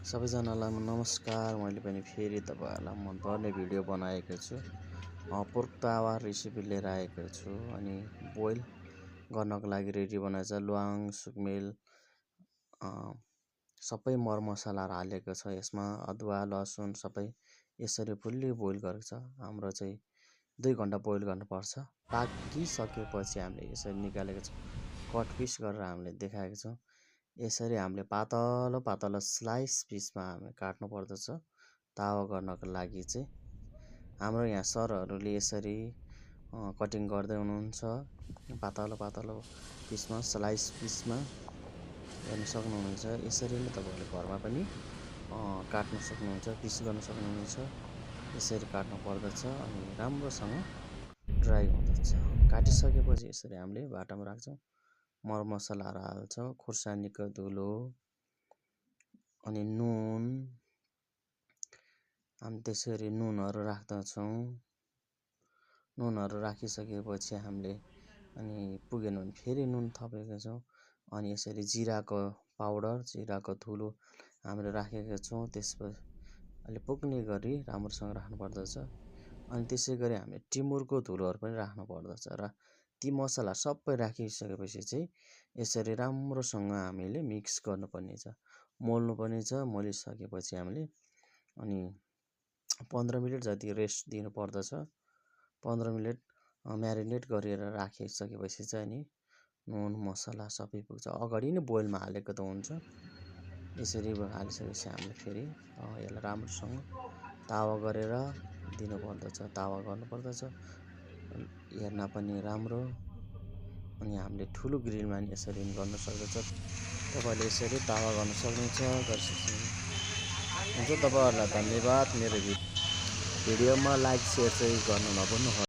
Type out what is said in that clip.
सबैजनालाई नमस्कार। मैले पनि फेरि तपाईँहरूलाई मनपर्ने भिडियो बनाएको छु। पोर्क तावा रेसिपी लिएर आएको छु अनि बोइल गर्नको लागि रेडी बनाएछ। ल्वाङ सुकमेल सबै मरमसलाहरू हालेको छ। यसमा अदुवा लसुन सबै यसरी फुल्ली बोइल गरेको छ। हाम्रो चाहिँ 2 घन्टा बोइल गर्नुपर्छ। पाकिसकेपछि हामीले यसरी निकालेको छ। कट पिस गरेर हामीले देखाएको छौँ। यसरी हामीले पातलो पातलो स्लाइस पिसमा हामीले काट्नु पर्दछ। तावा गर्नको लागि चाहिँ हाम्रो यहाँ सरहरूले यसरी कटिङ गर्दै हुनुहुन्छ। पातलो पातलो पिसमा स्लाइस पिसमा गर्न सक्नुहुनेछ। यसरी नै तपाईँहरूले घरमा पनि काट्न सक्नुहुन्छ, पिस गर्न सक्नुहुन्छ। यसरी काट्नु पर्दछ अनि राम्रोसँग ड्राई हुँदछ। काटिसकेपछि यसरी हामीले बाटामा राख्छौँ। मरमसलाहरू हाल्छौँ, खुर्सानीको धुलो अनि नुन। हामी त्यसरी नुनहरू राख्दछौँ। नुनहरू राखिसकेपछि हामीले अनि पुगेन भने फेरि नुन थपेका छौँ। अनि यसरी जिराको पाउडर, जिराको धुलो हामीले राखेका छौँ। त्यसपछि अहिले पुग्ने गरी राम्रोसँग राख्नुपर्दछ। अनि त्यसै गरी हामीले टिमुरको धुलोहरू पनि राख्नु पर्दछ र ती मसला सबै राखिसकेपछि चाहिँ यसरी राम्रोसँग हामीले मिक्स गर्नुपर्ने छ, मोल्नुपर्ने छ। मोलिसकेपछि हामीले अनि 15 मिनट जति रेस्ट दिनुपर्दछ। 15 मिनट म्यारिनेट गरेर राखिसकेपछि चाहिँ अनि नुन मसला सबै पुग्छ। अगाडि नै बोइलमा हालेको त हुन्छ। यसरी हालिसकेपछि हामीले फेरि यसलाई राम्रोसँग तावा गरेर दिनुपर्दछ। तावा गर्नुपर्दछ, हेर्न पनि राम्रो। अनि हामीले ठुलो ग्रिलमा नि यसरी गर्न सक्दछ। तपाईँले यसरी तावा गर्न सक्नुहुन्छ, हुन्छ। तपाईँहरूलाई धन्यवाद। मेरो भिडियोमा लाइक सेयर चाहिँ गर्न नभुल्नुहोला।